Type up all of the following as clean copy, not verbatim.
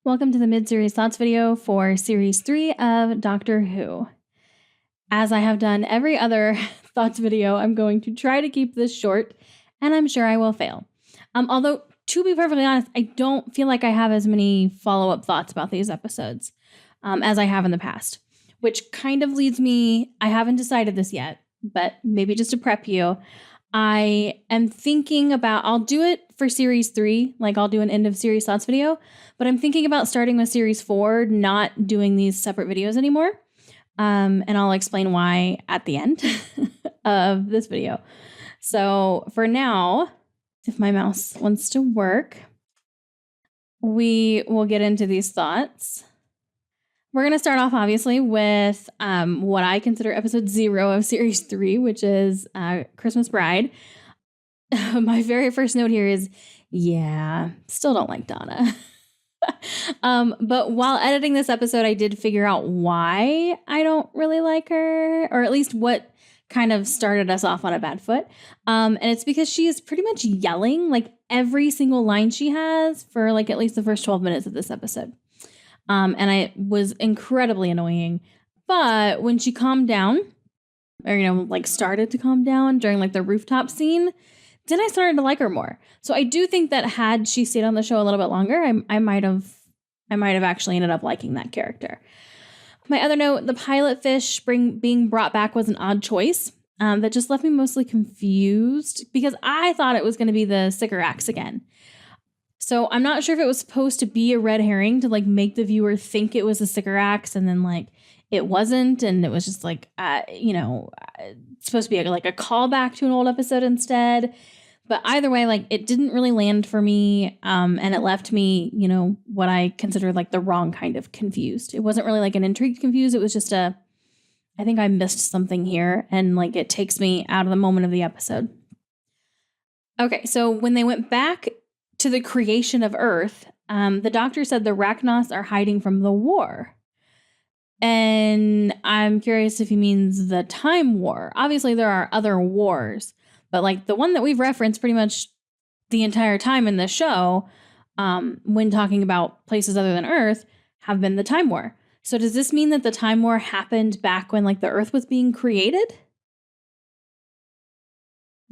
Welcome to the mid-series thoughts video for Series 3 of Doctor Who. As I have done every other thoughts video, I'm going to try to keep this short, and I'm sure I will fail. Although, to be perfectly honest, I don't feel like I have as many follow-up thoughts about these episodes as I have in the past, which kind of leads me, I haven't decided this yet, but maybe just to prep you, I am thinking about, I'll do it for Series 3, like I'll do an end of series thoughts video, but I'm thinking about starting with Series 4, not doing these separate videos anymore. And I'll explain why at the end of this video. So for now, if my mouse wants to work, we will get into these thoughts. We're going to start off, obviously, with what I consider episode 0 of Series 3, which is Christmas Bride. My very first note here is, yeah, still don't like Donna. But while editing this episode, I did figure out why I don't really like her, or at least what kind of started us off on a bad foot. And it's because she is pretty much yelling like every single line she has for like at least the first 12 minutes of this episode. And it was incredibly annoying. But when she calmed down, or, like started to calm down during like the rooftop scene, then I started to like her more. So I do think that had she stayed on the show a little bit longer, I might have actually ended up liking that character. My other note, the pilot fish being brought back was an odd choice. That just left me mostly confused because I thought it was going to be the Sycorax again. So I'm not sure if it was supposed to be a red herring to like make the viewer think it was a Sycorax and then like it wasn't. And it was just like, it's supposed to be like a callback to an old episode instead. But either way, like it didn't really land for me. And it left me, what I considered like the wrong kind of confused. It wasn't really like an intrigued confused. It was just I think I missed something here. And like it takes me out of the moment of the episode. Okay, so when they went back to the creation of Earth, the doctor said the Rachnos are hiding from the war. And I'm curious if he means the Time War. Obviously, there are other wars, but like the one that we've referenced pretty much the entire time in the show, when talking about places other than Earth, have been the Time War. So does this mean that the Time War happened back when like the Earth was being created?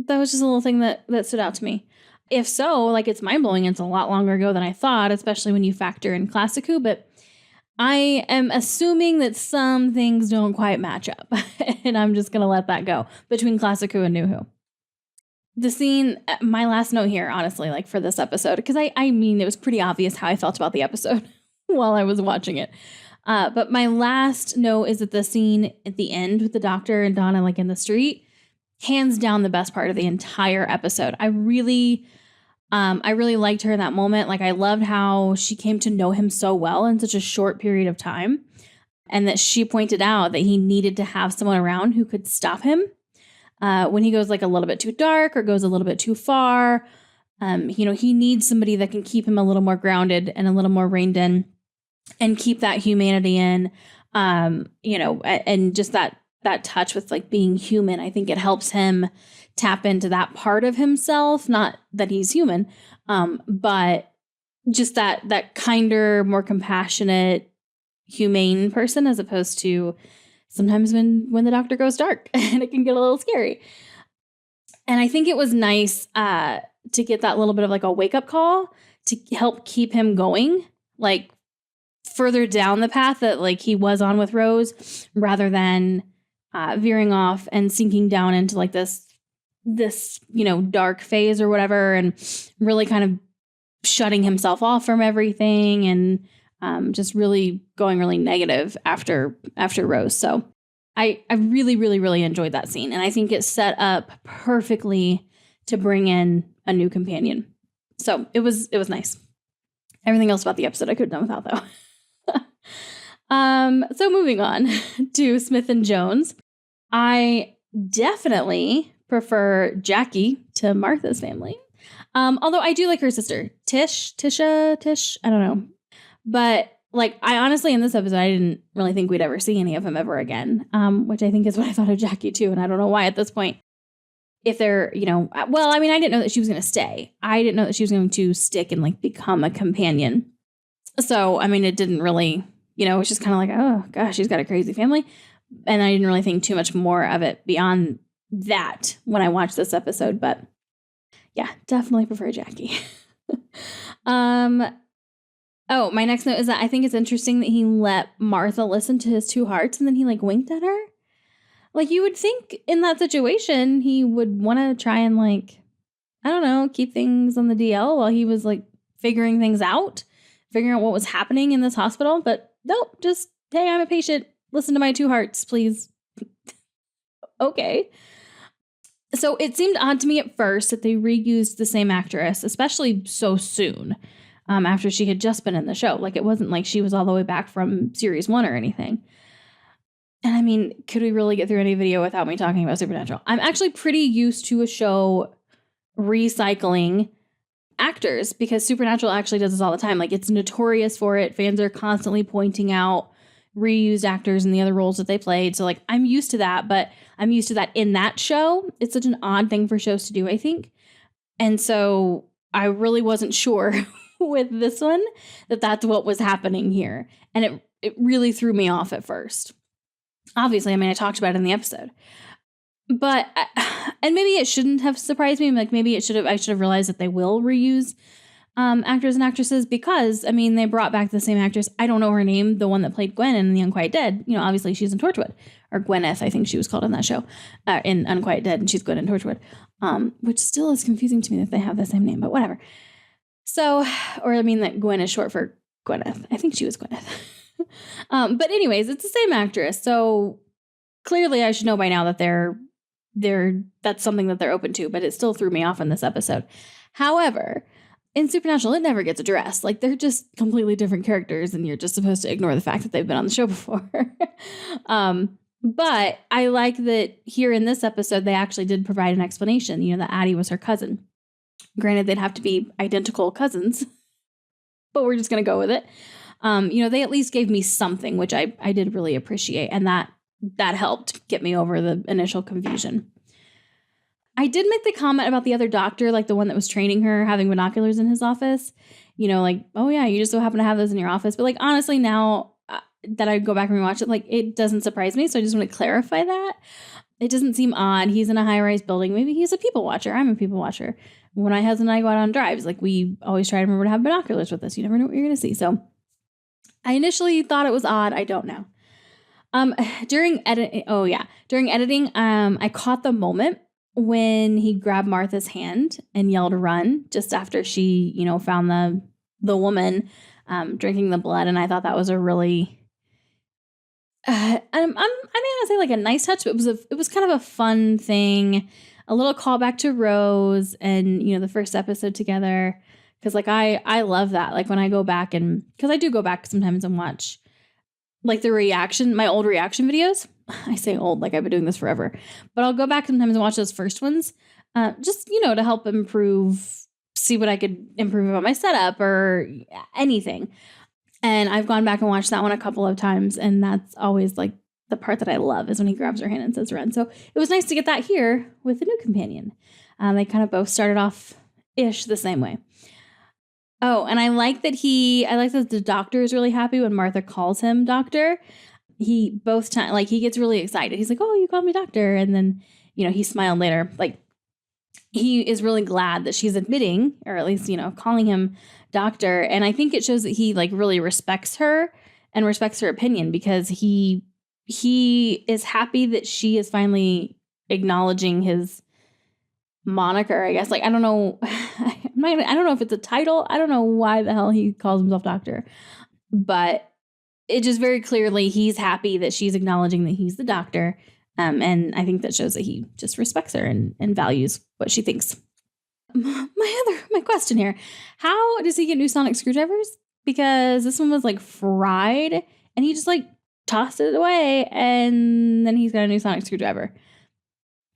That was just a little thing that stood out to me. If so, like it's mind-blowing. It's a lot longer ago than I thought, especially when you factor in Classic Who, but I am assuming that some things don't quite match up, and I'm just going to let that go between Classic Who and NuWho. The scene, my last note here, honestly, like for this episode, because I mean, it was pretty obvious how I felt about the episode while I was watching it. But my last note is that the scene at the end with the doctor and Donna like in the street, hands down the best part of the entire episode. I really liked her in that moment. Like I loved how she came to know him so well in such a short period of time. And that she pointed out that he needed to have someone around who could stop him when he goes like a little bit too dark or goes a little bit too far. He needs somebody that can keep him a little more grounded and a little more reined in and keep that humanity in, and just that touch with like being human. I think it helps him tap into that part of himself, not that he's human, but just that kinder, more compassionate, humane person, as opposed to sometimes when the doctor goes dark and it can get a little scary. And I think it was nice to get that little bit of like a wake up call to help keep him going, like further down the path that like he was on with Rose, rather than veering off and sinking down into like this dark phase or whatever, and really kind of shutting himself off from everything and just really going really negative after Rose. So I really, really, really enjoyed that scene. And I think it set up perfectly to bring in a new companion. So it was nice. Everything else about the episode I could have done without though. So moving on to Smith and Jones. I definitely prefer Jackie to Martha's family. Although I do like her sister, Tish, I don't know. But like, I honestly, in this episode, I didn't really think we'd ever see any of them ever again, which I think is what I thought of Jackie too. And I don't know why at this point, if they're, I didn't know that she was going to stay. I didn't know that she was going to stick and like become a companion. So, I mean, it didn't really, it was just kind of like, oh, gosh, she's got a crazy family. And I didn't really think too much more of it beyond that when I watched this episode. But yeah, definitely prefer Jackie. Oh, my next note is that I think it's interesting that he let Martha listen to his two hearts and then he like winked at her. Like you would think in that situation, he would want to try and like, I don't know, keep things on the DL while he was like figuring things out, figuring out what was happening in this hospital. But nope, just, hey, I'm a patient. Listen to my two hearts, please. Okay. So it seemed odd to me at first that they reused the same actress, especially so soon after she had just been in the show. Like it wasn't like she was all the way back from series 1 or anything. And I mean, could we really get through any video without me talking about Supernatural? I'm actually pretty used to a show recycling actors because Supernatural actually does this all the time. Like it's notorious for it. Fans are constantly pointing out reused actors in the other roles that they played. So like I'm used to that, but I'm used to that in that show. It's such an odd thing for shows to do, I think. And so I really wasn't sure with this one that that's what was happening here. And it really threw me off at first. Obviously, I mean, I talked about it in the episode. But, and maybe it shouldn't have surprised me. Like maybe I should have realized that they will reuse actors and actresses because, I mean, they brought back the same actress. I don't know her name, the one that played Gwen in The Unquiet Dead. Obviously she's in Torchwood. Or Gwyneth, I think she was called in that show. In Unquiet Dead, and she's Gwen in Torchwood. Which still is confusing to me that they have the same name, but whatever. So, or I mean that Gwen is short for Gwyneth. I think she was Gwyneth. But anyways, it's the same actress. So clearly I should know by now that that's something that they're open to, but it still threw me off in this episode. However, in Supernatural, it never gets addressed. Like they're just completely different characters and you're just supposed to ignore the fact that they've been on the show before. But I like that here in this episode, they actually did provide an explanation, that Addie was her cousin. Granted, they'd have to be identical cousins, but we're just going to go with it. They at least gave me something, which I did really appreciate. And that helped get me over the initial confusion. I did make the comment about the other doctor, like the one that was training her, having binoculars in his office. Like, oh yeah, you just so happen to have those in your office. But like, honestly, now that I go back and rewatch it, like it doesn't surprise me. So I just want to clarify that. It doesn't seem odd. He's in a high-rise building. Maybe he's a people watcher. I'm a people watcher. When my husband and I go out on drives, like we always try to remember to have binoculars with us. You never know what you're going to see. So I initially thought it was odd. I don't know. During editing, I caught the moment when he grabbed Martha's hand and yelled "run" just after she, found the woman drinking the blood, and I thought that was a really I'm gonna say like a nice touch, but it was kind of a fun thing, a little callback to Rose and the first episode together. Because like I love that. Like when I go back because I do go back sometimes and watch like my old reaction videos. I say old, like I've been doing this forever, but I'll go back sometimes and watch those first ones, just to help see what I could improve about my setup or anything. And I've gone back and watched that one a couple of times, and that's always like the part that I love is when he grabs her hand and says "run." So it was nice to get that here with the new companion. They kind of both started off ish the same way. Oh, and I like that the doctor is really happy when Martha calls him doctor. He gets really excited. He's like, "Oh, you called me doctor." And then, he smiled later. Like he is really glad that she's admitting, or at least, calling him doctor. And I think it shows that he like really respects her and respects her opinion because he is happy that she is finally acknowledging his moniker, I guess. Like, I don't know. I don't know if it's a title. I don't know why the hell he calls himself doctor, but it just very clearly he's happy that she's acknowledging that he's the doctor. And I think that shows that he just respects her and values what she thinks. My question here, how does he get new sonic screwdrivers? Because this one was like fried and he just like tossed it away and then he's got a new sonic screwdriver.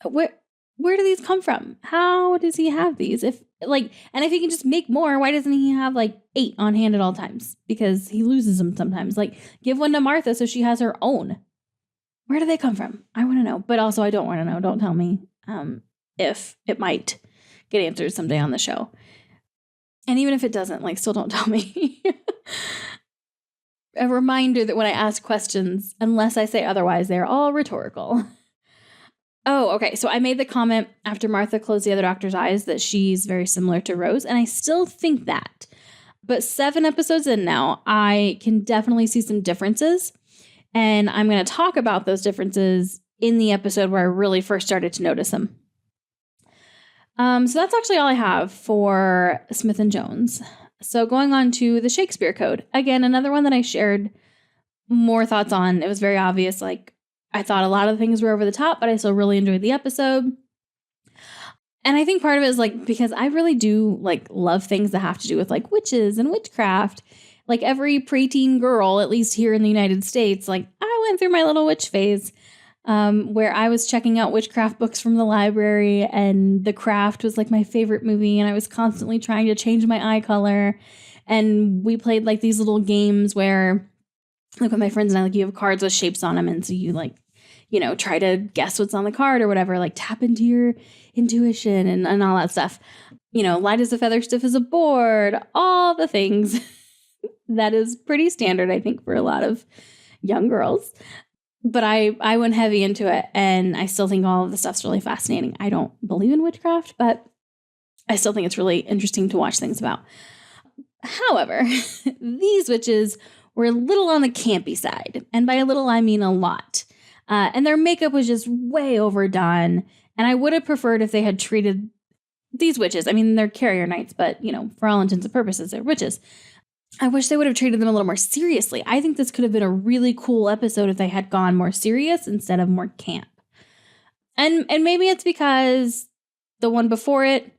Where do these come from? How does he have these? And if he can just make more, why doesn't he have like 8 on hand at all times? Because he loses them sometimes. Like give one to Martha so she has her own. Where do they come from? I want to know, but also I don't want to know. Don't tell me if it might get answered someday on the show. And even if it doesn't, like, still don't tell me. a reminder that when I ask questions, unless I say otherwise, they're all rhetorical. Oh, okay. So I made the comment after Martha closed the other doctor's eyes that she's very similar to Rose, and I still think that. But 7 episodes in now, I can definitely see some differences, and I'm going to talk about those differences in the episode where I really first started to notice them. So that's actually all I have for Smith and Jones. So going on to the Shakespeare Code. Again, another one that I shared more thoughts on. It was very obvious, like, I thought a lot of things were over the top, but I still really enjoyed the episode. And I think part of it is like, because I really do like love things that have to do with like witches and witchcraft. Like every preteen girl, at least here in the United States, like I went through my little witch phase where I was checking out witchcraft books from the library, and The Craft was like my favorite movie. And I was constantly trying to change my eye color. And we played like these little games where, like with my friends and I, like you have cards with shapes on them. And so you like, you know, try to guess what's on the card or whatever, like tap into your intuition and all that stuff. You know, light as a feather, stiff as a board, all the things. That is pretty standard, I think, for a lot of young girls. But I went heavy into it, and I still think all of the stuff's really fascinating. I don't believe in witchcraft, but I still think it's really interesting to watch things about. However, these witches were a little on the campy side. And by a little, I mean a lot. And their makeup was just way overdone. And I would have preferred if they had treated these witches. I mean, they're carrier knights, but, you know, for all intents and purposes, they're witches. I wish they would have treated them a little more seriously. I think this could have been a really cool episode if they had gone more serious instead of more camp. And maybe it's because the one before it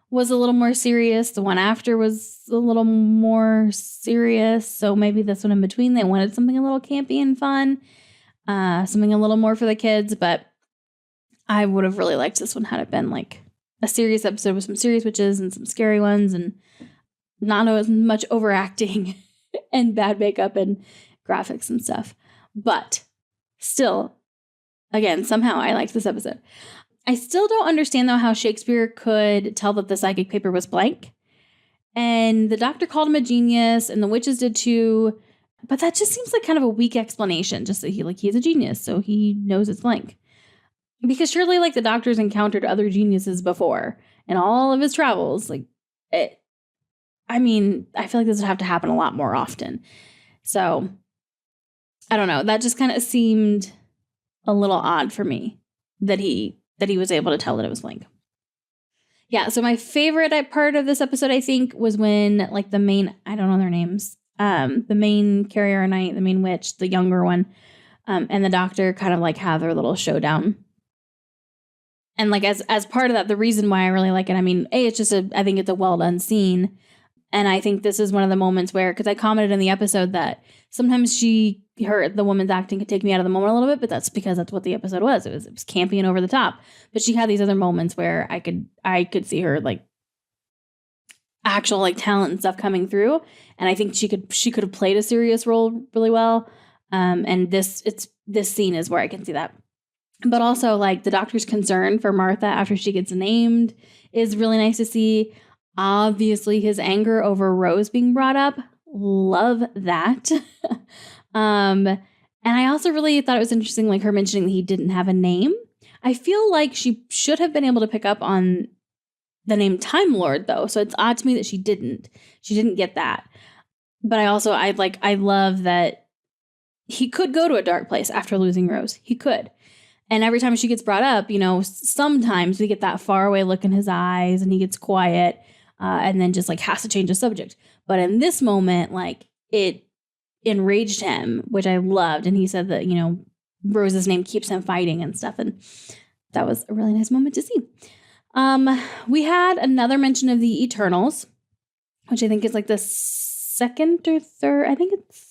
was a little more serious. The one after was a little more serious. So maybe this one in between, they wanted something a little campy and fun. Something a little more for the kids. But I would have really liked this one had it been like a serious episode with some serious witches and some scary ones and not as much overacting and bad makeup and graphics and stuff. But still, again, somehow I liked this episode. I still don't understand, though, how Shakespeare could tell that the psychic paper was blank. And the doctor called him a genius, and the witches did too. But that just seems like kind of a weak explanation, just that he's a genius, so he knows it's blank. Because surely, like, the doctor's encountered other geniuses before in all of his travels. Like, I mean, I feel like this would have to happen a lot more often. So, I don't know. That just kind of seemed a little odd for me that he was able to tell that it was blank. Yeah, so my favorite part of this episode, I think, was when, like, the main, I don't know their names, the main carrier knight, the main witch, the younger one, and the doctor kind of, like, have their little showdown. And, like, as part of that, the reason why I really like it, I mean, I think it's a well-done scene. And I think this is one of the moments where, because I commented in the episode that sometimes the woman's acting could take me out of the moment a little bit, but that's because that's what the episode was. It was campy and over the top. But she had these other moments where I could see her like actual like talent and stuff coming through. And I think she could have played a serious role really well. And this scene is where I can see that. But also like the doctor's concern for Martha after she gets named is really nice to see. Obviously, his anger over Rose being brought up. Love that. And I also really thought it was interesting, like her mentioning that he didn't have a name. I feel like she should have been able to pick up on the name Time Lord, though. So it's odd to me that she didn't. She didn't get that. But I love that he could go to a dark place after losing Rose. He could. And every time she gets brought up, you know, sometimes we get that faraway look in his eyes and he gets quiet. And then just like has to change the subject. But in this moment, like it enraged him, which I loved. And he said that, you know, Rose's name keeps him fighting and stuff. And that was a really nice moment to see. We had another mention of the Eternals, which I think is like the second or third. I think it's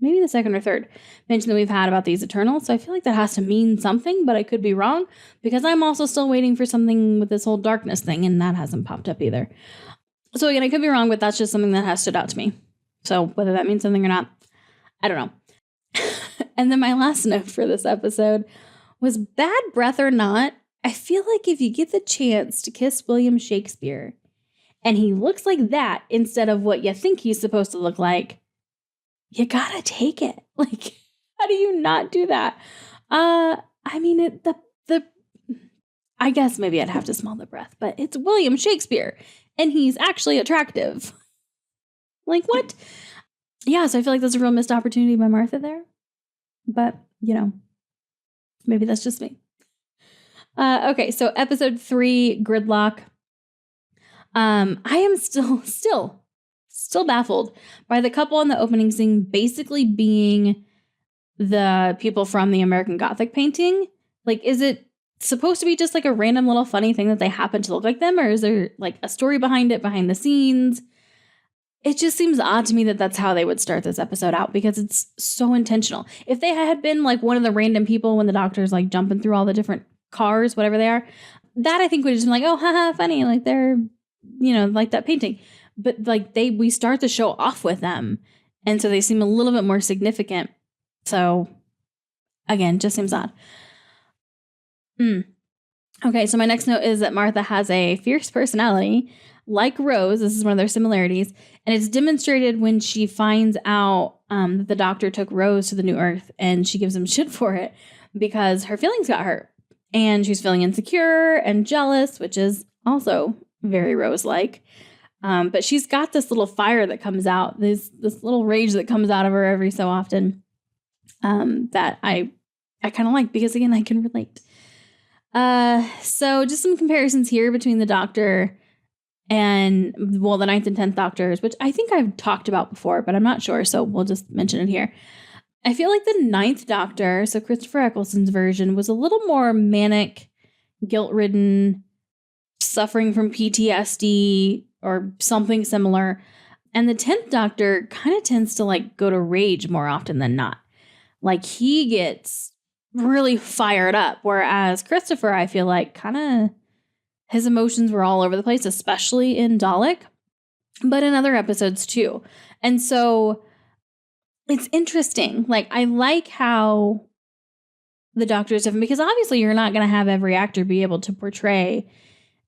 maybe the second or third mention that we've had about these Eternals. So I feel like that has to mean something, but I could be wrong because I'm also still waiting for something with this whole darkness thing, and that hasn't popped up either. So again, I could be wrong, but that's just something that has stood out to me. So whether that means something or not, I don't know. And then my last note for this episode was bad breath or not. I feel like if you get the chance to kiss William Shakespeare and he looks like that instead of what you think he's supposed to look like, you gotta take it. Like, how do you not do that? I mean, I guess maybe I'd have to smell the breath, but it's William Shakespeare and he's actually attractive. Like, what? Yeah, so I feel like there's a real missed opportunity by Martha there. But, maybe that's just me. Okay, so episode 3, Gridlock. I am still baffled by the couple in the opening scene basically being the people from the American Gothic painting. Like, is it supposed to be just like a random little funny thing that they happen to look like them? Or is there like a story behind it, behind the scenes? It just seems odd to me that that's how they would start this episode out because it's so intentional. If they had been like one of the random people when the doctor's like jumping through all the different cars, whatever they are, that I think would just be like, oh, haha, funny. Like they're, like that painting. But like we start the show off with them. And so they seem a little bit more significant. So again, just seems odd. Okay, so my next note is that Martha has a fierce personality. Like Rose, this is one of their similarities, and it's demonstrated when she finds out that the doctor took Rose to the New Earth, and she gives him shit for it because her feelings got hurt, and she's feeling insecure and jealous, which is also very Rose-like. But she's got this little fire that comes out, this little rage that comes out of her every so often that I kind of like because, again, I can relate. So just some comparisons here between the Doctor and, the 9th and 10th Doctors, which I think I've talked about before, but I'm not sure, so we'll just mention it here. I feel like the 9th Doctor, so Christopher Eccleston's version, was a little more manic, guilt-ridden, suffering from PTSD or something similar. And the 10th Doctor kind of tends to like go to rage more often than not. Like he gets really fired up, whereas Christopher, I feel like, kind of his emotions were all over the place, especially in Dalek, but in other episodes too. And so it's interesting. Like, I like how the Doctor is different because obviously you're not going to have every actor be able to portray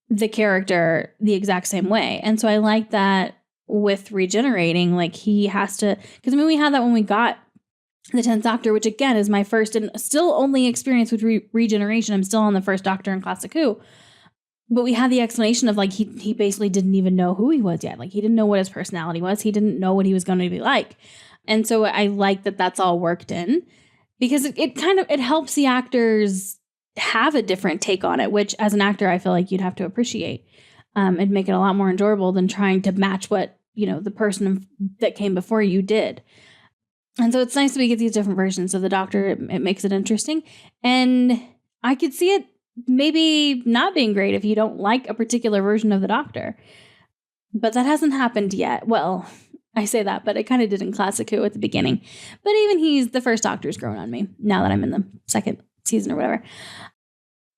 the character the exact same way. And so I like that with regenerating, like he has to, because we had that when we got the 10th Doctor, which again is my first and still only experience with regeneration. I'm still on the first Doctor in Classic Who. But we had the explanation of like he basically didn't even know who he was yet. Like he didn't know what his personality was. He didn't know what he was going to be like. And so I like that that's all worked in because it helps the actors have a different take on it, which as an actor, I feel like you'd have to appreciate and make it a lot more enjoyable than trying to match what, the person that came before you did. And so it's nice that we get these different versions of the Doctor. It makes it interesting. And I could see it maybe not being great if you don't like a particular version of the Doctor. But that hasn't happened yet. Well, I say that, but it kind of did in Classic Who at the beginning. But even the first Doctor's grown on me now that I'm in the second season or whatever.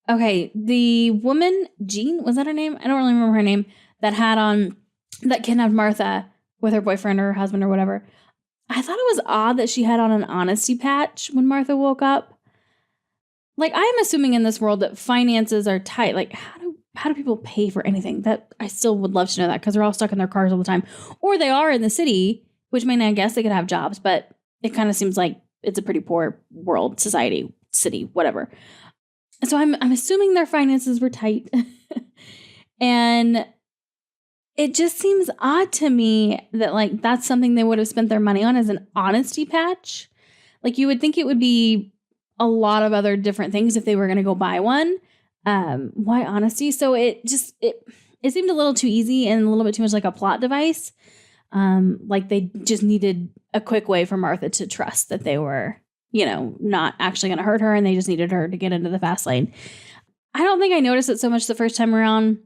Okay, the woman, Jean, was that her name? I don't really remember her name, that kidnapped Martha with her boyfriend or her husband or whatever. I thought it was odd that she had on an honesty patch when Martha woke up. Like, I'm assuming in this world that finances are tight. Like, how do people pay for anything? That I still would love to know that because they're all stuck in their cars all the time. Or they are in the city, which I guess they could have jobs, but it kind of seems like it's a pretty poor world, society, city, whatever. So I'm assuming their finances were tight. And it just seems odd to me that like that's something they would have spent their money on as an honesty patch. Like you would think it would be a lot of other different things if they were going to go buy one. Why honesty? So it seemed a little too easy and a little bit too much like a plot device. Like they just needed a quick way for Martha to trust that they were, not actually going to hurt her and they just needed her to get into the fast lane. I don't think I noticed it so much the first time around,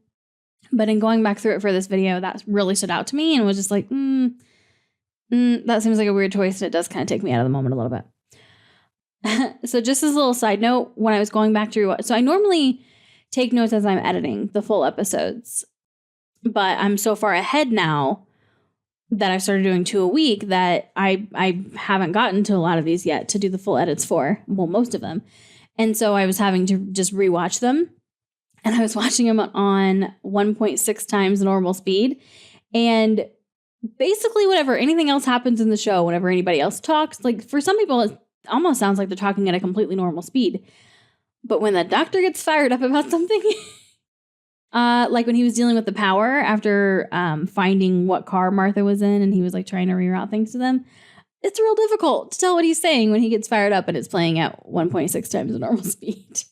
but in going back through it for this video, that really stood out to me and was just like, that seems like a weird choice. And it does kind of take me out of the moment a little bit. So just as a little side note, when I was going back through, so I normally take notes as I'm editing the full episodes, but I'm so far ahead now that I've started doing 2 a week that I haven't gotten to a lot of these yet to do the full edits for, well, most of them. And so I was having to just rewatch them, and I was watching them on 1.6 times normal speed. And basically whenever anything else happens in the show, whenever anybody else talks, like for some people, it almost sounds like they're talking at a completely normal speed. But when the doctor gets fired up about something, like when he was dealing with the power after finding what car Martha was in and he was like trying to reroute things to them, it's real difficult to tell what he's saying when he gets fired up and it's playing at 1.6 times the normal speed.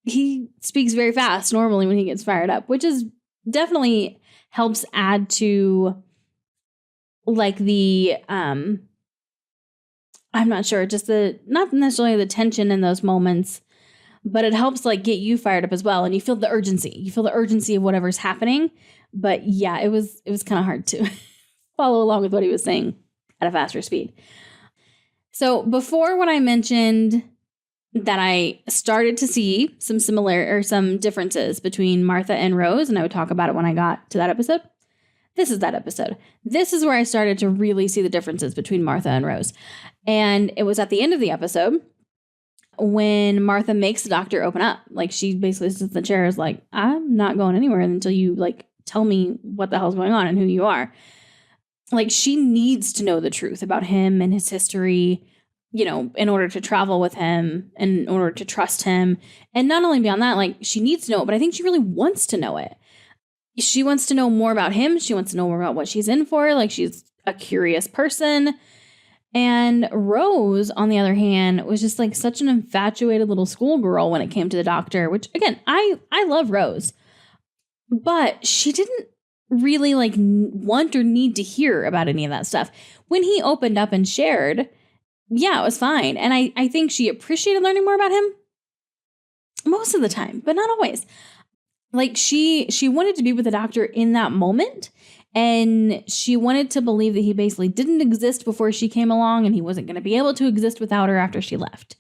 He speaks very fast normally when he gets fired up, which is definitely helps add to like the, I'm not sure, just not necessarily the tension in those moments, but it helps like get you fired up as well. And you feel the urgency. You feel the urgency of whatever's happening. But yeah, it was kind of hard to follow along with what he was saying at a faster speed. So before, when I mentioned that I started to see some differences between Martha and Rose, and I would talk about it when I got to that episode. This is that episode. This is where I started to really see the differences between Martha and Rose. And it was at the end of the episode when Martha makes the doctor open up. Like, she basically sits in the chair, is like, I'm not going anywhere until you like tell me what the hell's going on and who you are. Like, she needs to know the truth about him and his history, you know, in order to travel with him and in order to trust him. And not only beyond that, like, she needs to know it, but I think she really wants to know it. She wants to know more about him. She wants to know more about what she's in for. Like, she's a curious person. And Rose, on the other hand, was just like such an infatuated little schoolgirl when it came to the doctor, which, again, I love Rose. But she didn't really like want or need to hear about any of that stuff. When he opened up and shared, yeah, it was fine. And I think she appreciated learning more about him most of the time, but not always. Like, she wanted to be with the doctor in that moment, and she wanted to believe that he basically didn't exist before she came along, and he wasn't going to be able to exist without her after she left,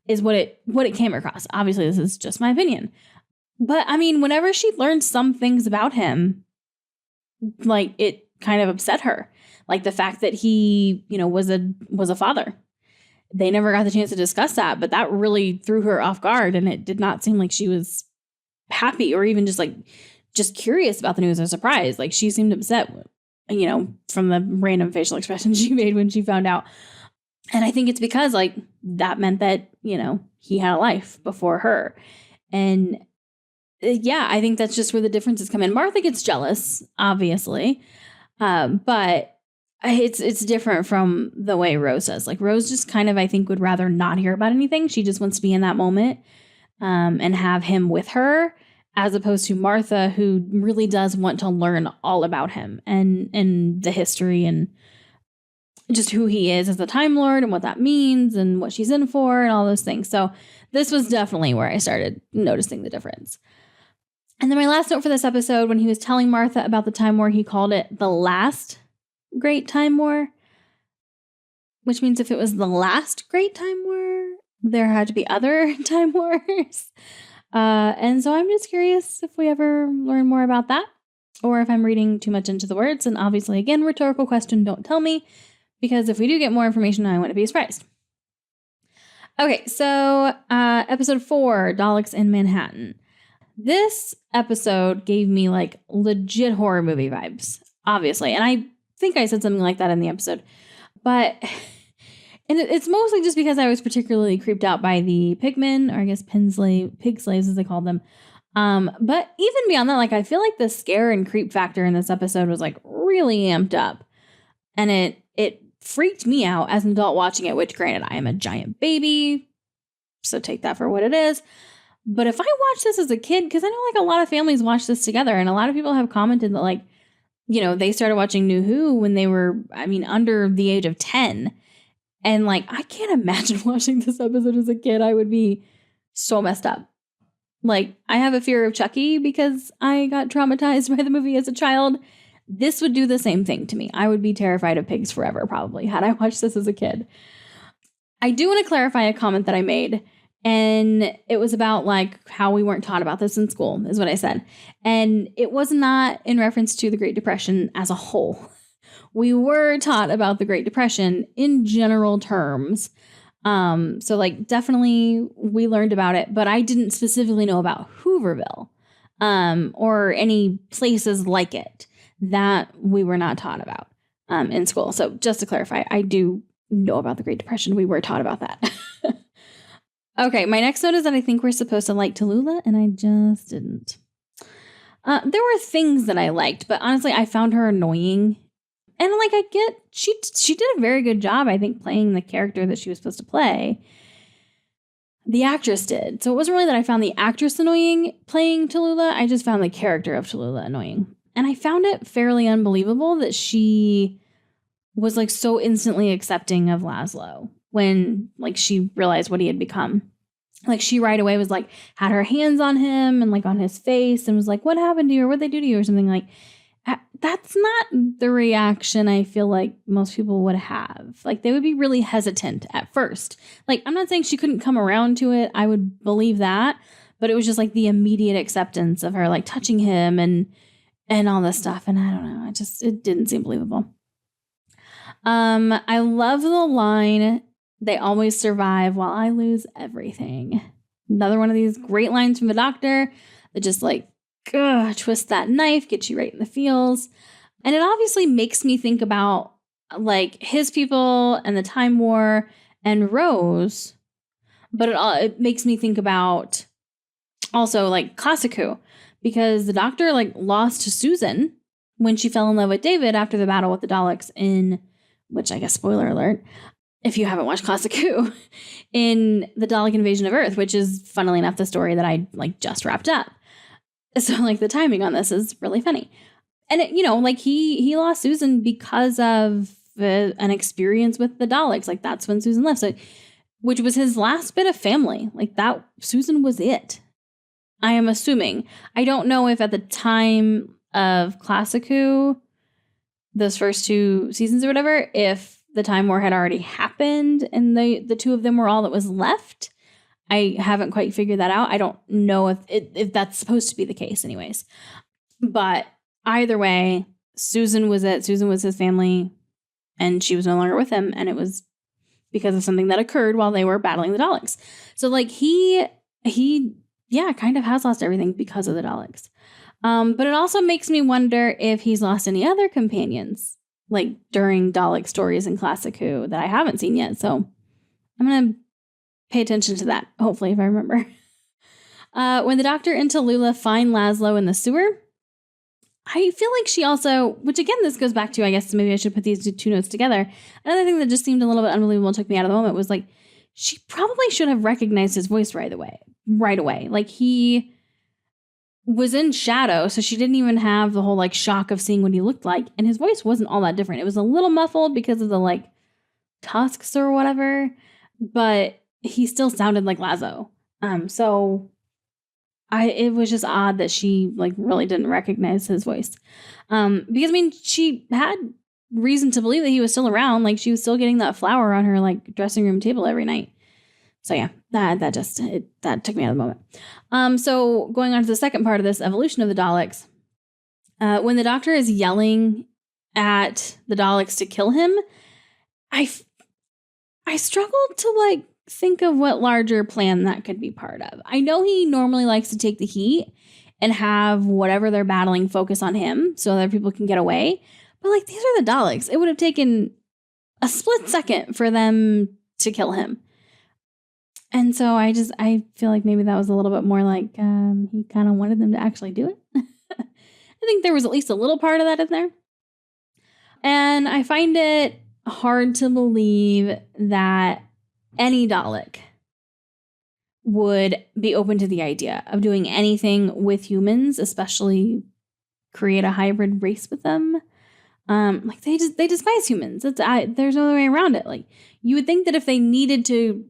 is what it came across. Obviously, this is just my opinion. But, I mean, whenever she learned some things about him, like, it kind of upset her. Like, the fact that he, you know, was a father. They never got the chance to discuss that, but that really threw her off guard, and it did not seem like she was happy or even just curious about the news or surprised. Like, she seemed upset, you know, from the random facial expression she made when she found out. And I think it's because, like, that meant that, you know, he had a life before her. And yeah, I think that's just where the differences come in. Martha gets jealous, obviously, but it's different from the way Rose does. Like, Rose just kind of, I think, would rather not hear about anything. She just wants to be in that moment and have him with her, as opposed to Martha, who really does want to learn all about him and the history and just who he is as a Time Lord and what that means and what she's in for and all those things. So this was definitely where I started noticing the difference. And then my last note for this episode, when he was telling Martha about the Time War, he called it the last Great Time War, which means if it was the last Great Time War, there had to be other Time Wars. And so I'm just curious if we ever learn more about that, or if I'm reading too much into the words. And obviously, again, rhetorical question, don't tell me, because if we do get more information, I want to be surprised. Okay, so episode 4, Daleks in Manhattan. This episode gave me like legit horror movie vibes, obviously. And I think I said something like that in the episode. But, and it's mostly just because I was particularly creeped out by the pigmen, or I guess pig slaves as they called them. But even beyond that, like, I feel like the scare and creep factor in this episode was like really amped up. And it freaked me out as an adult watching it, which, granted, I am a giant baby, so take that for what it is. But if I watched this as a kid, because I know like a lot of families watch this together, and a lot of people have commented that, like, you know, they started watching NuWho when they were, I mean, under the age of 10. And like, I can't imagine watching this episode as a kid. I would be so messed up. Like, I have a fear of Chucky because I got traumatized by the movie as a child. This would do the same thing to me. I would be terrified of pigs forever, probably, had I watched this as a kid. I do want to clarify a comment that I made. And it was about like how we weren't taught about this in school, is what I said. And it was not in reference to the Great Depression as a whole. We were taught about the Great Depression in general terms. So like definitely we learned about it, but I didn't specifically know about Hooverville or any places like it that we were not taught about. in school. So just to clarify, I do know about the Great Depression. We were taught about that. Okay, my next note is that I think we're supposed to like Tallulah, and I just didn't. There were things that I liked, but honestly, I found her annoying. And like, I get, she did a very good job, I think, playing the character that she was supposed to play. The actress did. So it wasn't really that I found the actress annoying playing Tallulah. I just found the character of Tallulah annoying. And I found it fairly unbelievable that she was like so instantly accepting of Laszlo when like she realized what he had become. Like she right away was like, had her hands on him and like on his face and was like, what happened to you or what'd they do to you or something. Like, that's not the reaction I feel like most people would have. Like they would be really hesitant at first. Like I'm not saying she couldn't come around to it. I would believe that. But it was just like the immediate acceptance of her like touching him and all this stuff. And I don't know. It didn't seem believable. I love the line, they always survive while I lose everything. Another one of these great lines from the Doctor that just like, twist that knife, get you right in the feels. And it obviously makes me think about like his people and the Time War and Rose. But it makes me think about also like Classic Who, because the Doctor like lost to Susan when she fell in love with David after the battle with the Daleks in, which I guess spoiler alert, if you haven't watched Classic Who, in the Dalek Invasion of Earth, which is funnily enough the story that I like just wrapped up. So like the timing on this is really funny. And it, like he lost Susan because of an experience with the Daleks. Like that's when Susan left. So, which was his last bit of family. Like that Susan was it. I am assuming. I don't know if at the time of Classic Who, those first 2 seasons or whatever, if the Time War had already happened and the two of them were all that was left. I haven't quite figured that out. I don't know if that's supposed to be the case anyways. But either way, Susan was it. Susan was his family and she was no longer with him. And it was because of something that occurred while they were battling the Daleks. So like he kind of has lost everything because of the Daleks. But it also makes me wonder if he's lost any other companions, like during Dalek stories in Classic Who that I haven't seen yet. So I'm going to pay attention to that, hopefully, if I remember. When the Doctor and Tallulah find Laszlo in the sewer, I feel like she also, which again, this goes back to, I guess maybe I should put these two notes together. Another thing that just seemed a little bit unbelievable and took me out of the moment was like, she probably should have recognized his voice right away. Like he was in shadow, so she didn't even have the whole like shock of seeing what he looked like. And his voice wasn't all that different. It was a little muffled because of the like tusks or whatever, but he still sounded like Laszlo. So it was just odd that she like really didn't recognize his voice. Because I mean, she had reason to believe that he was still around. Like she was still getting that flower on her like dressing room table every night. So yeah, that took me out of the moment. So going on to the second part of this evolution of the Daleks, when the Doctor is yelling at the Daleks to kill him, I struggled to like think of what larger plan that could be part of. I know he normally likes to take the heat and have whatever they're battling focus on him so other people can get away. But like, these are the Daleks. It would have taken a split second for them to kill him. And so I feel like maybe that was a little bit more like he kind of wanted them to actually do it. I think there was at least a little part of that in there. And I find it hard to believe that any Dalek would be open to the idea of doing anything with humans, especially create a hybrid race with them. Like they despise humans. There's no other way around it. Like you would think that if they needed to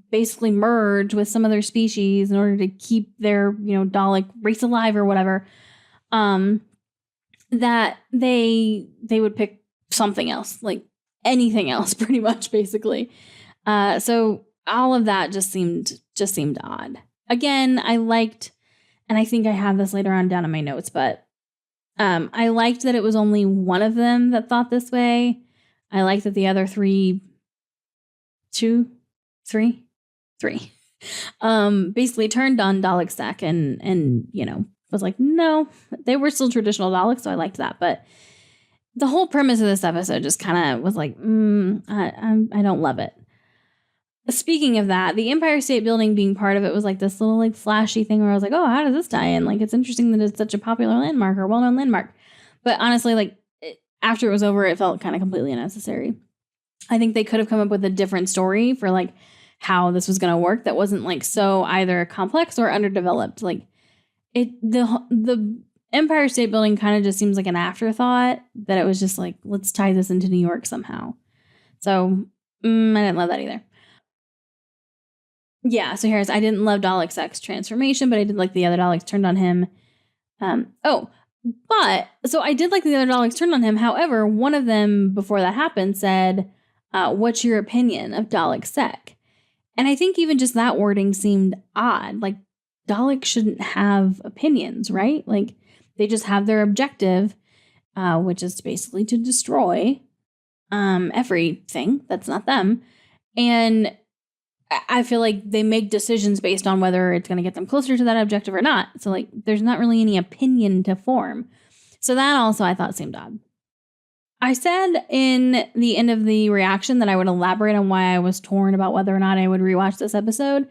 basically merge with some other species in order to keep their, Dalek race alive or whatever, that they would pick something else, like anything else, pretty much, basically. So all of that just seemed odd. Again, I liked, and I think I have this later on down in my notes, but I liked that it was only one of them that thought this way. I liked that the other three basically turned on Dalek Sec and was like, no, they were still traditional Daleks, so I liked that. But the whole premise of this episode just kind of was like, I don't love it. Speaking of that, the Empire State Building being part of it was like this little like flashy thing where I was like, oh, how does this tie in? Like, it's interesting that it's such a popular landmark or well-known landmark. But honestly, like after it was over, it felt kind of completely unnecessary. I think they could have come up with a different story for like how this was going to work that wasn't like so either complex or underdeveloped. Like the Empire State Building kind of just seems like an afterthought, that it was just like, let's tie this into New York somehow. So I didn't love that either. Yeah, so here's, I didn't love Dalek Sek's transformation, but I did like the other Daleks turned on him. So I did like the other Daleks turned on him. However, one of them before that happened said, what's your opinion of Dalek Sek? And I think even just that wording seemed odd. Like, Daleks shouldn't have opinions, right? Like, they just have their objective, which is basically to destroy everything that's not them. And I feel like they make decisions based on whether it's going to get them closer to that objective or not. So, like, there's not really any opinion to form. So that also I thought seemed odd. I said in the end of the reaction that I would elaborate on why I was torn about whether or not I would rewatch this episode.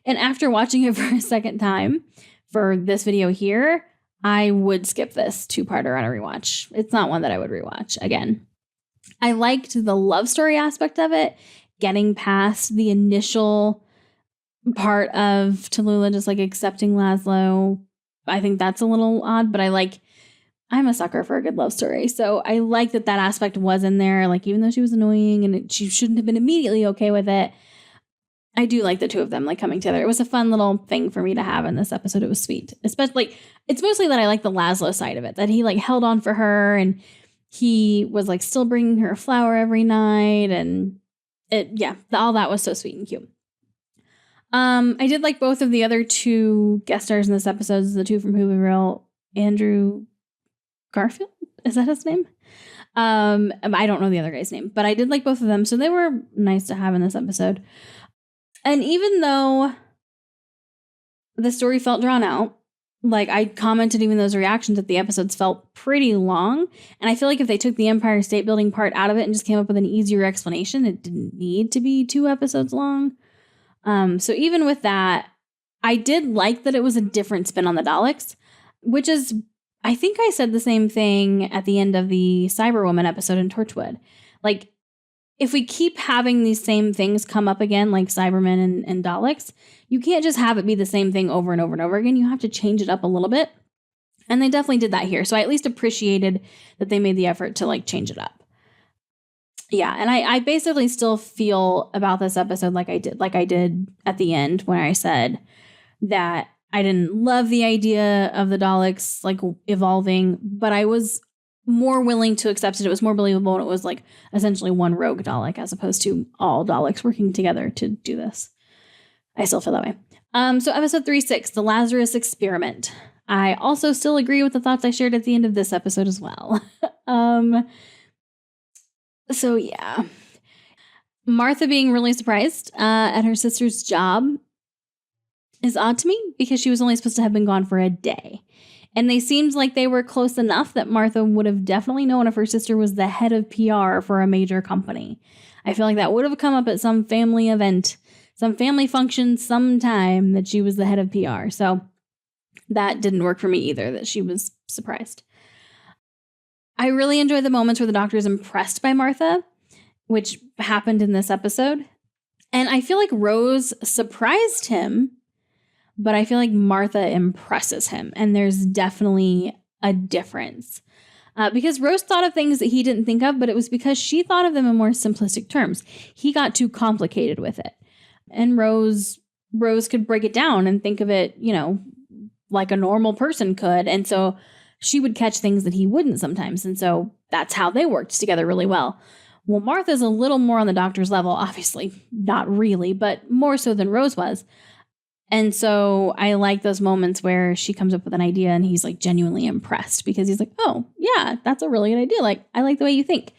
And after watching it for a second time for this video here, I would skip this two-parter on a rewatch. It's not one that I would rewatch again. I liked the love story aspect of it, getting past the initial part of Tallulah just like accepting Laszlo. I think that's a little odd, but I'm a sucker for a good love story. So I like that aspect was in there. Like, even though she was annoying and she shouldn't have been immediately okay with it, I do like the two of them like coming together. It was a fun little thing for me to have in this episode. It was sweet. Especially, it's mostly that I like the Laszlo side of it, that he like held on for her and he was like still bringing her a flower every night, and all that was so sweet and cute. I did like both of the other two guest stars in this episode, the two from Whoville, Andrew Garfield, is that his name? I don't know the other guy's name, but I did like both of them, so they were nice to have in this episode. And even though the story felt drawn out, like I commented even those reactions that the episodes felt pretty long, and I feel like if they took the Empire State Building part out of it and just came up with an easier explanation, it didn't need to be 2 episodes long. So even with that, I did like that it was a different spin on the Daleks, which is, I think I said the same thing at the end of the Cyberwoman episode in Torchwood. Like, if we keep having these same things come up again, like Cybermen and Daleks, you can't just have it be the same thing over and over and over again. You have to change it up a little bit. And they definitely did that here. So I at least appreciated that they made the effort to like change it up. Yeah, and I basically still feel about this episode like I did at the end when I said that I didn't love the idea of the Daleks like evolving, but I was more willing to accept it. It was more believable, and it was like essentially one rogue Dalek as opposed to all Daleks working together to do this. I still feel that way. So episode 3-6, the Lazarus Experiment. I also still agree with the thoughts I shared at the end of this episode as well. So yeah, Martha being really surprised at her sister's job is odd to me because she was only supposed to have been gone for a day. And they seemed like they were close enough that Martha would have definitely known if her sister was the head of PR for a major company. I feel like that would have come up at some family event, some family function sometime that she was the head of PR. So that didn't work for me either, that she was surprised. I really enjoy the moments where the Doctor is impressed by Martha, which happened in this episode. And I feel like Rose surprised him, but I feel like Martha impresses him. And there's definitely a difference. Because Rose thought of things that he didn't think of, but it was because she thought of them in more simplistic terms. He got too complicated with it. And Rose could break it down and think of it, like a normal person could. And so she would catch things that he wouldn't sometimes. And so that's how they worked together really well. Well, Martha's a little more on the Doctor's level, obviously not really, but more so than Rose was. And so I like those moments where she comes up with an idea and he's like genuinely impressed because he's like, oh yeah, that's a really good idea. Like, I like the way you think.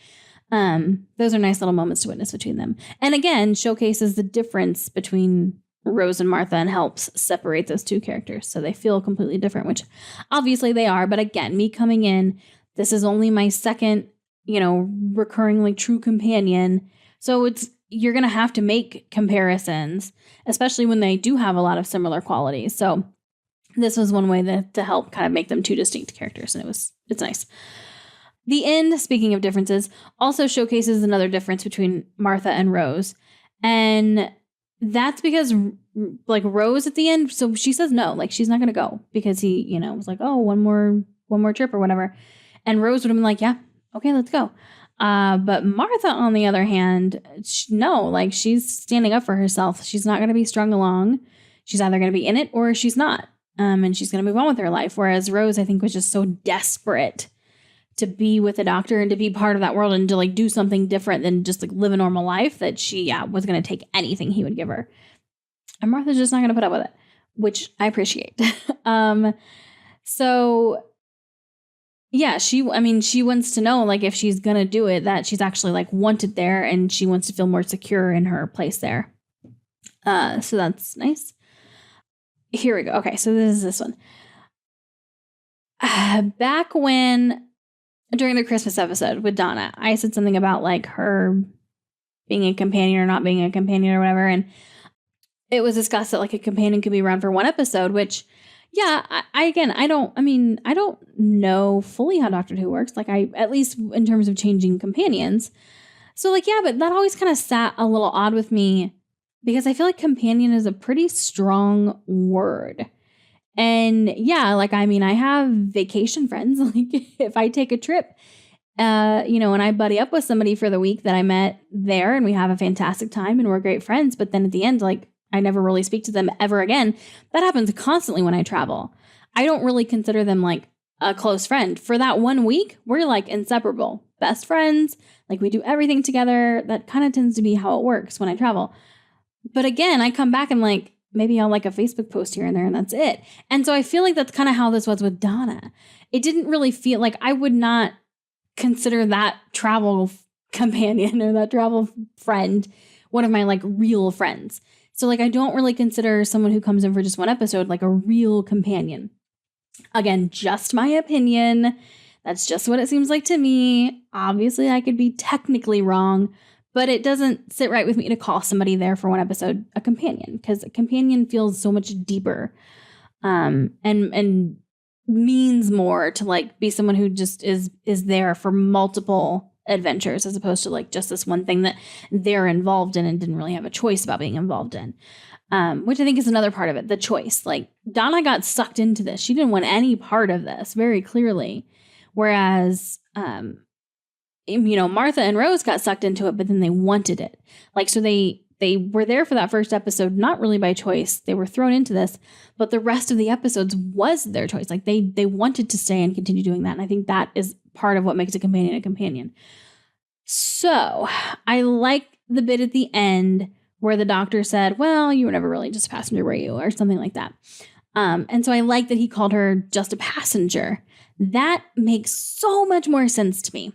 Those are nice little moments to witness between them. And again, showcases the difference between Rose and Martha and helps separate those two characters. So they feel completely different, which obviously they are. But again, me coming in, this is only my second recurring like true companion. So you're going to have to make comparisons, especially when they do have a lot of similar qualities. So this was one way to help kind of make them two distinct characters. And it's nice. The end, speaking of differences, also showcases another difference between Martha and Rose. And that's because like Rose at the end, so she says no, like she's not going to go because he, was like, oh, one more trip or whatever. And Rose would have been like, yeah, okay, let's go. But Martha, on the other hand, no, like she's standing up for herself. She's not going to be strung along. She's either going to be in it or she's not. And she's going to move on with her life. Whereas Rose, I think, was just so desperate to be with the doctor and to be part of that world and to like do something different than just like live a normal life that she was going to take anything he would give her. And Martha's just not going to put up with it, which I appreciate. So yeah, she wants to know like if she's going to do it, that she's actually like wanted there and she wants to feel more secure in her place there. So that's nice. Here we go. Okay. So this one. Back during the Christmas episode with Donna, I said something about like her being a companion or not being a companion or whatever. And it was discussed that like a companion could be around for one episode, which yeah, I don't know fully how Doctor Who works. Like at least in terms of changing companions. So like, yeah, but that always kind of sat a little odd with me because I feel like companion is a pretty strong word. And yeah, like, I have vacation friends. Like if I take a trip, and I buddy up with somebody for the week that I met there and we have a fantastic time and we're great friends. But then at the end, like I never really speak to them ever again. That happens constantly when I travel. I don't really consider them like a close friend. For that 1 week, we're like inseparable, best friends. Like we do everything together. That kind of tends to be how it works when I travel. But again, I come back and like, maybe I'll like a Facebook post here and there and that's it. And so I feel like that's kind of how this was with Donna. It didn't really feel like I would not consider that travel companion or that travel friend one of my like real friends. So like I don't really consider someone who comes in for just one episode like a real companion. Again, just my opinion. That's just what it seems like to me. Obviously, I could be technically wrong. But it doesn't sit right with me to call somebody there for one episode a companion because a companion feels so much deeper and means more to like be someone who just is there for multiple adventures as opposed to like just this one thing that they're involved in and didn't really have a choice about being involved in, which I think is another part of it, the choice. Like Donna got sucked into this. She didn't want any part of this very clearly, whereas Martha and Rose got sucked into it, but then they wanted it. Like, so they were there for that first episode, not really by choice. They were thrown into this, but the rest of the episodes was their choice. Like they wanted to stay and continue doing that. And I think that is part of what makes a companion. So I like the bit at the end where the doctor said, well, you were never really just a passenger, were you? Or something like that. And so I like that he called her just a passenger. That makes so much more sense to me.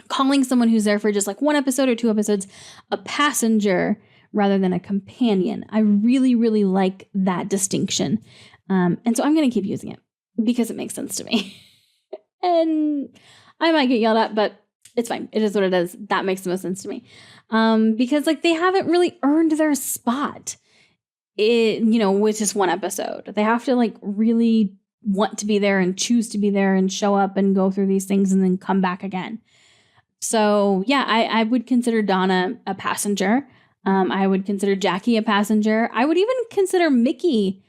Calling someone who's there for just like one episode or 2 episodes a passenger rather than a companion. I really, really like that distinction. And so I'm going to keep using it because it makes sense to me. And I might get yelled at, but it's fine. It is what it is. That makes the most sense to me. Because like they haven't really earned their spot, with just one episode. They have to like really want to be there and choose to be there and show up and go through these things and then come back again. So yeah, I would consider Donna a passenger. I would consider Jackie a passenger. I would even consider Mickey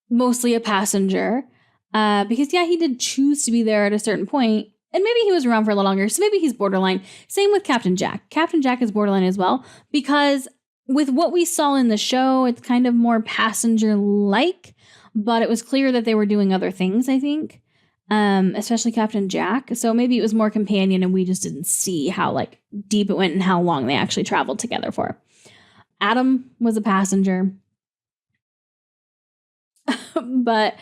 mostly a passenger because yeah, he did choose to be there at a certain point, and maybe he was around for a little longer. So maybe he's borderline. Same with Captain Jack. Captain Jack is borderline as well because with what we saw in the show, it's kind of more passenger-like, but it was clear that they were doing other things, I think. Especially Captain Jack. So maybe it was more companion and we just didn't see how like deep it went and how long they actually traveled together for. Adam was a passenger. But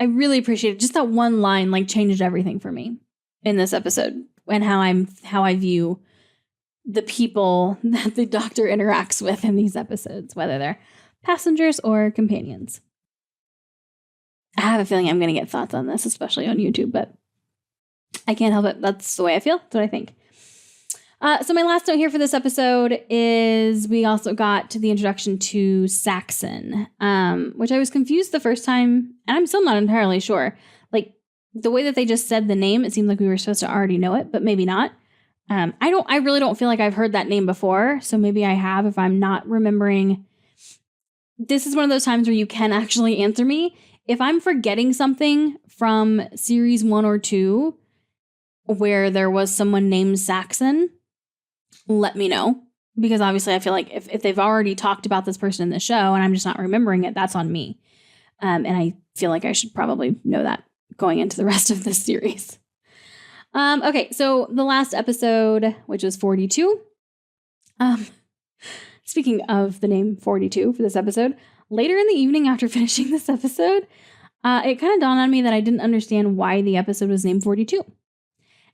I really appreciated just that one line like changed everything for me in this episode and how I view the people that the doctor interacts with in these episodes, whether they're passengers or companions. I have a feeling I'm going to get thoughts on this, especially on YouTube, but I can't help it. That's the way I feel. That's what I think. So my last note here for this episode is we also got to the introduction to Saxon, which I was confused the first time, and I'm still not entirely sure. Like the way that they just said the name, it seemed like we were supposed to already know it, but maybe not. I really don't feel like I've heard that name before, so maybe I have if I'm not remembering. This is one of those times where you can actually answer me. If I'm forgetting something from series 1 or 2 where there was someone named Saxon, let me know. Because obviously I feel like if they've already talked about this person in the show and I'm just not remembering it, that's on me. And I feel like I should probably know that going into the rest of this series. Okay, so the last episode, which was 42. Speaking of the name 42 for this episode, later in the evening after finishing this episode, it kind of dawned on me that I didn't understand why the episode was named 42.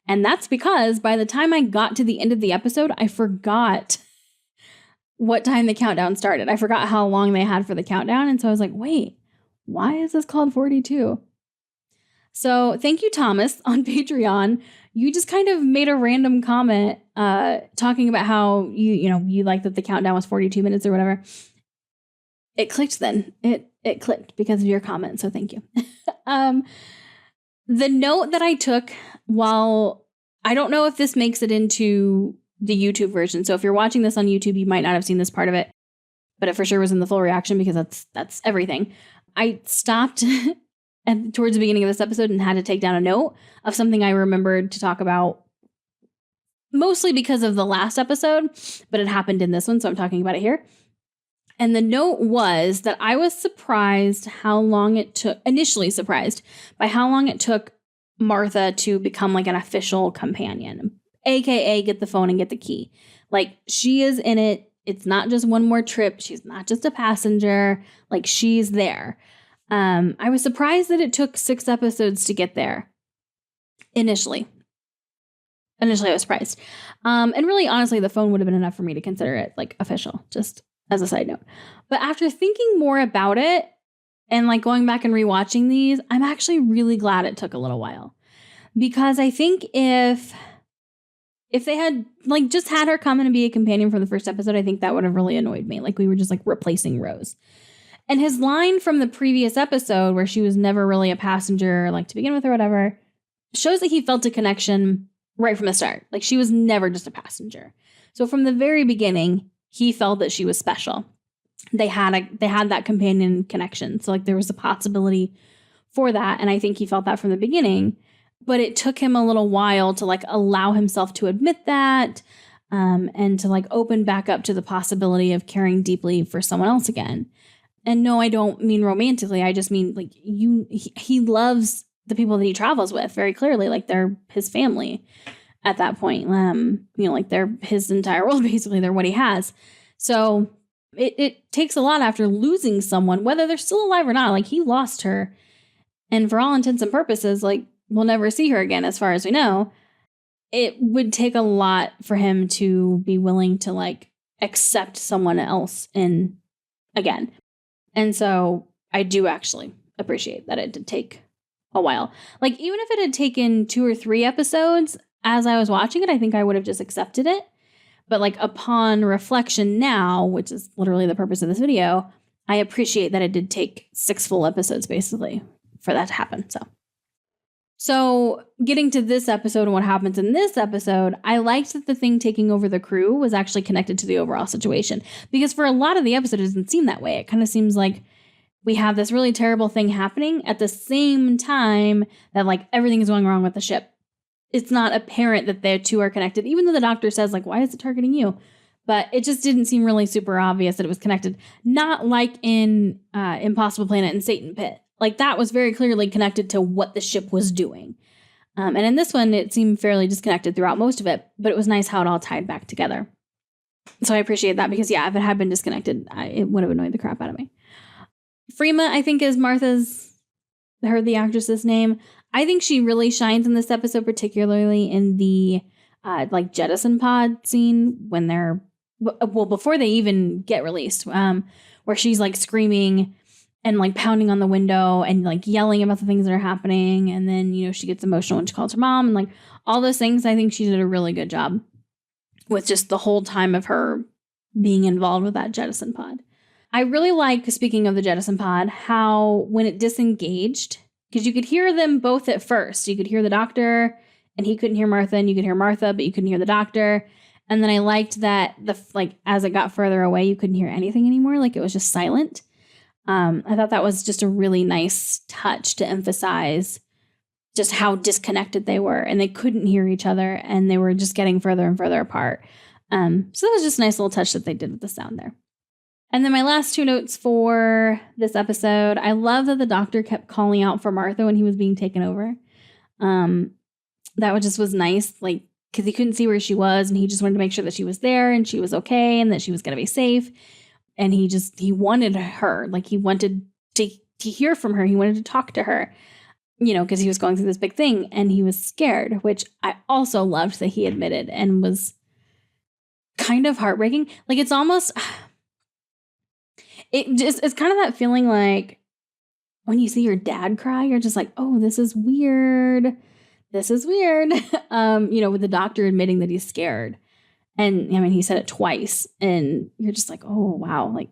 And that's because by the time I got to the end of the episode, I forgot what time the countdown started. I forgot how long they had for the countdown. And so I was like, wait, why is this called 42? So thank you, Thomas, on Patreon. You just kind of made a random comment talking about how you like that the countdown was 42 minutes or whatever. It clicked then. It clicked because of your comment. So thank you. The note that I took while I don't know if this makes it into the YouTube version. So if you're watching this on YouTube, you might not have seen this part of it, but it for sure was in the full reaction because that's everything. I stopped towards the beginning of this episode and had to take down a note of something I remembered to talk about, mostly because of the last episode, but it happened in this one, so I'm talking about it here. And the note was that I was initially surprised by how long it took Martha to become like an official companion, aka get the phone and get the key. Like she is in it. It's not just one more trip. She's not just a passenger. Like she's there. I was surprised that it took 6 episodes to get there. Initially I was surprised. And really, honestly, the phone would have been enough for me to consider it like official, just as a side note. But after thinking more about it and like going back and rewatching these, I'm actually really glad it took a little while. Because I think if they had like just had her come in and be a companion for the first episode, I think that would have really annoyed me. Like we were just like replacing Rose. And his line from the previous episode where she was never really a passenger, like to begin with or whatever, shows that he felt a connection right from the start. Like she was never just a passenger. So from the very beginning, he felt that she was special. They had that companion connection. So like there was a possibility for that. And I think he felt that from the beginning, but it took him a little while to like allow himself to admit that, and to like open back up to the possibility of caring deeply for someone else again. And no, I don't mean romantically. I just mean like he loves the people that he travels with very clearly. Like they're his family at that point. Like they're his entire world, basically. They're what he has. So it takes a lot after losing someone, whether they're still alive or not. Like he lost her. And for all intents and purposes, like we'll never see her again as far as we know. It would take a lot for him to be willing to like accept someone else in again. And so I do actually appreciate that it did take a while. Like even if it had taken 2 or 3 episodes as I was watching it, I think I would have just accepted it. But like upon reflection now, which is literally the purpose of this video, I appreciate that it did take 6 full episodes basically for that to happen. So getting to this episode and what happens in this episode, I liked that the thing taking over the crew was actually connected to the overall situation. Because for a lot of the episode, it doesn't seem that way. It kind of seems like we have this really terrible thing happening at the same time that like everything is going wrong with the ship. It's not apparent that the two are connected, even though the doctor says like, why is it targeting you? But it just didn't seem really super obvious that it was connected. Not like in Impossible Planet and Satan Pit. Like that was very clearly connected to what the ship was doing. And in this one, it seemed fairly disconnected throughout most of it, but it was nice how it all tied back together. So I appreciate that because, yeah, if it had been disconnected, it would have annoyed the crap out of me. Freema, I think, is the actress's name. I think she really shines in this episode, particularly in the like jettison pod scene when they're, before they even get released, where she's like screaming and like pounding on the window and like yelling about the things that are happening. And then, you know, she gets emotional when she calls her mom and like all those things. I think she did a really good job with just the whole time of her being involved with that jettison pod. I really like, speaking of the jettison pod, how when it disengaged, because you could hear them both at first. You could hear the doctor and he couldn't hear Martha, and you could hear Martha, but you couldn't hear the doctor. And then I liked that as it got further away, you couldn't hear anything anymore. Like it was just silent. I thought that was just a really nice touch to emphasize just how disconnected they were, and they couldn't hear each other, and they were just getting further and further apart. So that was just a nice little touch that they did with the sound there. And then my last 2 notes for this episode, I love that the doctor kept calling out for Martha when he was being taken over. That was nice, like, because he couldn't see where she was, and he just wanted to make sure that she was there and she was okay and that she was going to be safe. And he wanted her, like he wanted to hear from her. He wanted to talk to her, you know, because he was going through this big thing and he was scared, which I also loved that he admitted and was kind of heartbreaking. Like it's almost, it's kind of that feeling like when you see your dad cry, you're just like, oh, this is weird. This is weird. You know, with the doctor admitting that he's scared. And I mean, he said it twice, and you're just like, oh, wow, like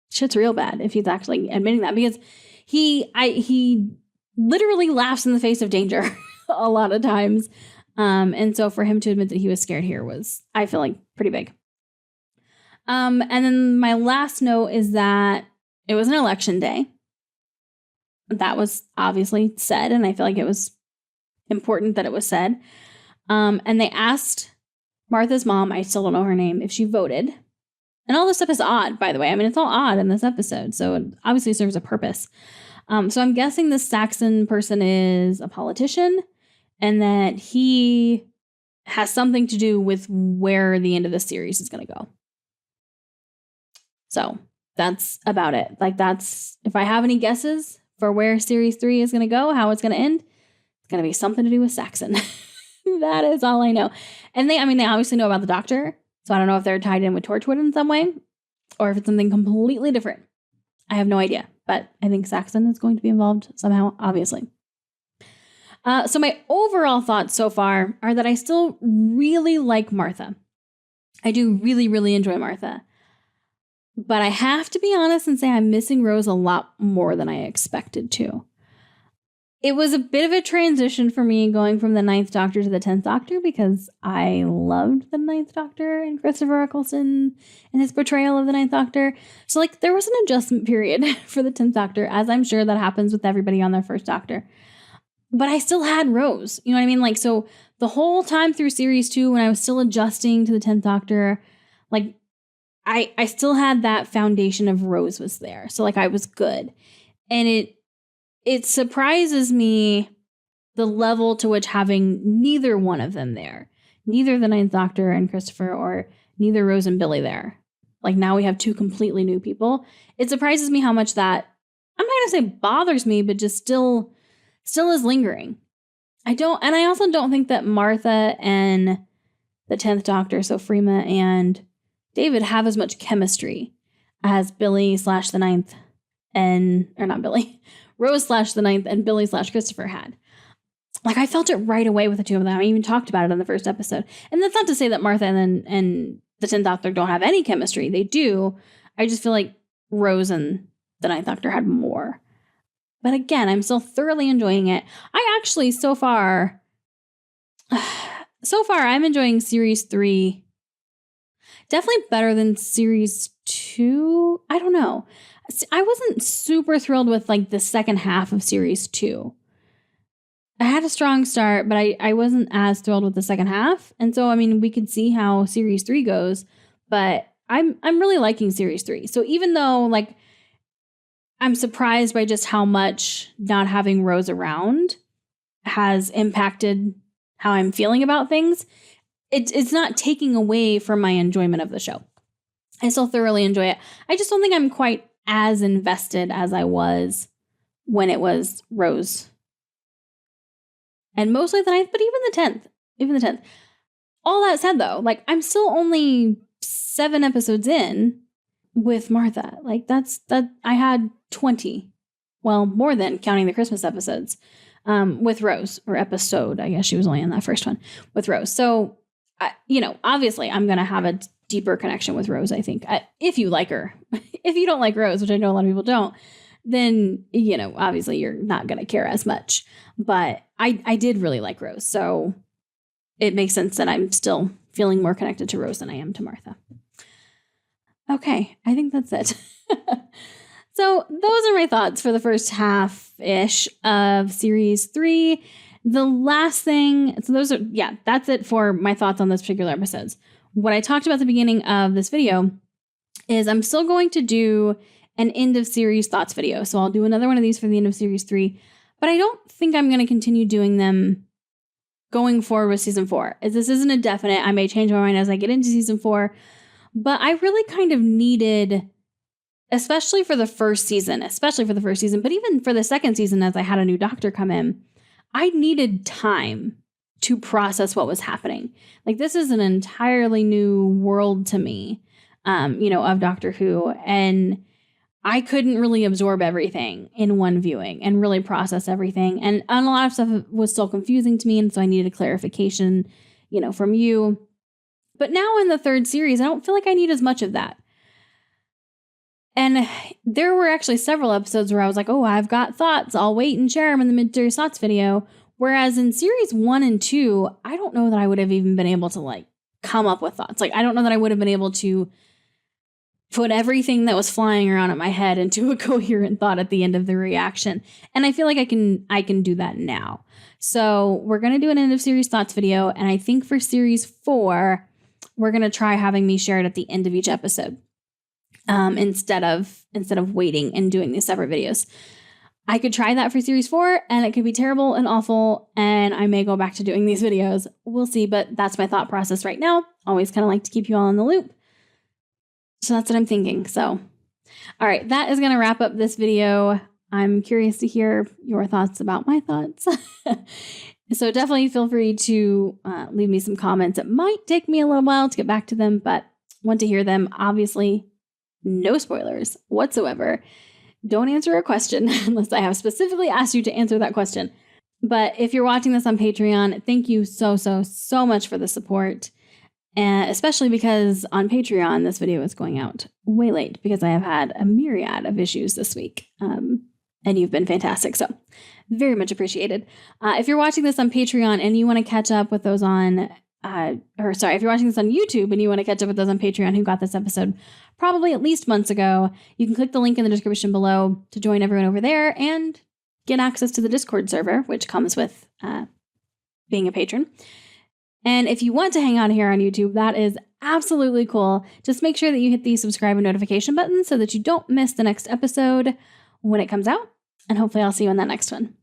shit's real bad if he's actually admitting that, because he literally laughs in the face of danger a lot of times. And so for him to admit that he was scared here was, I feel like, pretty big. And then my last note is that it was an election day. That was obviously said, and I feel like it was important that it was said. And they asked Martha's mom, I still don't know her name, if she voted. And all this stuff is odd, by the way. I mean, it's all odd in this episode, so it obviously serves a purpose. So I'm guessing this Saxon person is a politician and that he has something to do with where the end of the series is going to go. So that's about it. Like that's, if I have any guesses for where series 3 is going to go, how it's going to end, it's going to be something to do with Saxon. That is all I know. And they obviously know about the doctor. So I don't know if they're tied in with Torchwood in some way or if it's something completely different. I have no idea, but I think Saxon is going to be involved somehow, obviously. So my overall thoughts so far are that I still really like Martha. I do really, really enjoy Martha. But I have to be honest and say I'm missing Rose a lot more than I expected to. It was a bit of a transition for me going from the 9th Doctor to the 10th Doctor because I loved the 9th Doctor and Christopher Eccleston and his portrayal of the 9th Doctor. So like there was an adjustment period for the 10th Doctor, as I'm sure that happens with everybody on their first Doctor. But I still had Rose, you know what I mean? Like, so the whole time through series 2, when I was still adjusting to the 10th Doctor, like I still had that foundation of Rose was there. So like I was good. And it surprises me the level to which having neither one of them there, neither the 9th Doctor and Christopher or neither Rose and Billy there. Like now we have 2 completely new people. It surprises me how much that, I'm not going to say bothers me, but just still is lingering. I also don't think that Martha and the 10th Doctor, so Freema and David, have as much chemistry as Billy / the 9th Rose / the 9th and Billy / Christopher had. Like I felt it right away with the 2 of them. I even talked about it in the first episode. And that's not to say that Martha and the 10th Doctor don't have any chemistry. They do. I just feel like Rose and the 9th Doctor had more. But again, I'm still thoroughly enjoying it. I actually, so far, I'm enjoying series 3 definitely better than series 2. I don't know. I wasn't super thrilled with like the second half of series 2. I had a strong start, but I wasn't as thrilled with the second half. And so, I mean, we could see how series 3 goes, but I'm really liking series 3. So even though like I'm surprised by just how much not having Rose around has impacted how I'm feeling about things, it's not taking away from my enjoyment of the show. I still thoroughly enjoy it. I just don't think I'm quite as invested as I was when it was Rose. And mostly the 9th, but even the 10th. All that said though, like I'm still only 7 episodes in, with Martha. Like that I had 20, well, more than counting the Christmas episodes, with Rose, or episode. I guess she was only in that first one with Rose. So, obviously I'm going to have a deeper connection with Rose, I think, if you like her. If you don't like Rose, which I know a lot of people don't, then, obviously you're not going to care as much. But I did really like Rose. So it makes sense that I'm still feeling more connected to Rose than I am to Martha. Okay, I think that's it. So those are my thoughts for the first half-ish of series 3. The last thing, so that's it for my thoughts on those particular episodes. What I talked about at the beginning of this video is I'm still going to do an end of series thoughts video. So I'll do another one of these for the end of series 3, but I don't think I'm going to continue doing them going forward with season 4. This isn't a definite. I may change my mind as I get into season 4, but I really kind of needed, especially for the first season, but even for the second season, as I had a new doctor come in, I needed time to process what was happening. Like, this is an entirely new world to me, of Doctor Who. And I couldn't really absorb everything in one viewing and really process everything. And a lot of stuff was still confusing to me. And so I needed a clarification, from you. But now in the third series, I don't feel like I need as much of that. And there were actually several episodes where I was like, oh, I've got thoughts. I'll wait and share them in the mid-series thoughts video. Whereas in series 1 and 2, I don't know that I would have even been able to come up with thoughts. I don't know that I would have been able to put everything that was flying around in my head into a coherent thought at the end of the reaction. And I feel like I can do that now. So we're going to do an end of series thoughts video. And I think for series 4, we're going to try having me share it at the end of each episode. Instead of waiting and doing these separate videos. I could try that for series 4 and it could be terrible and awful. And I may go back to doing these videos. We'll see, but that's my thought process right now. Always kind of like to keep you all in the loop. So that's what I'm thinking. So, all right, that is going to wrap up this video. I'm curious to hear your thoughts about my thoughts. So definitely feel free to leave me some comments. It might take me a little while to get back to them, but want to hear them. Obviously, no spoilers whatsoever. Don't answer a question unless I have specifically asked you to answer that question. But if you're watching this on Patreon, thank you so much for the support. And especially because on Patreon, this video is going out way late because I have had a myriad of issues this week. And you've been fantastic. So very much appreciated. If you're watching this on Patreon and you want to catch up with those on if you're watching this on YouTube and you want to catch up with those on Patreon who got this episode probably at least months ago, you can click the link in the description below to join everyone over there and get access to the Discord server, which comes with being a patron. And if you want to hang out here on YouTube, that is absolutely cool. Just make sure that you hit the subscribe and notification button so that you don't miss the next episode when it comes out. And hopefully I'll see you in that next one.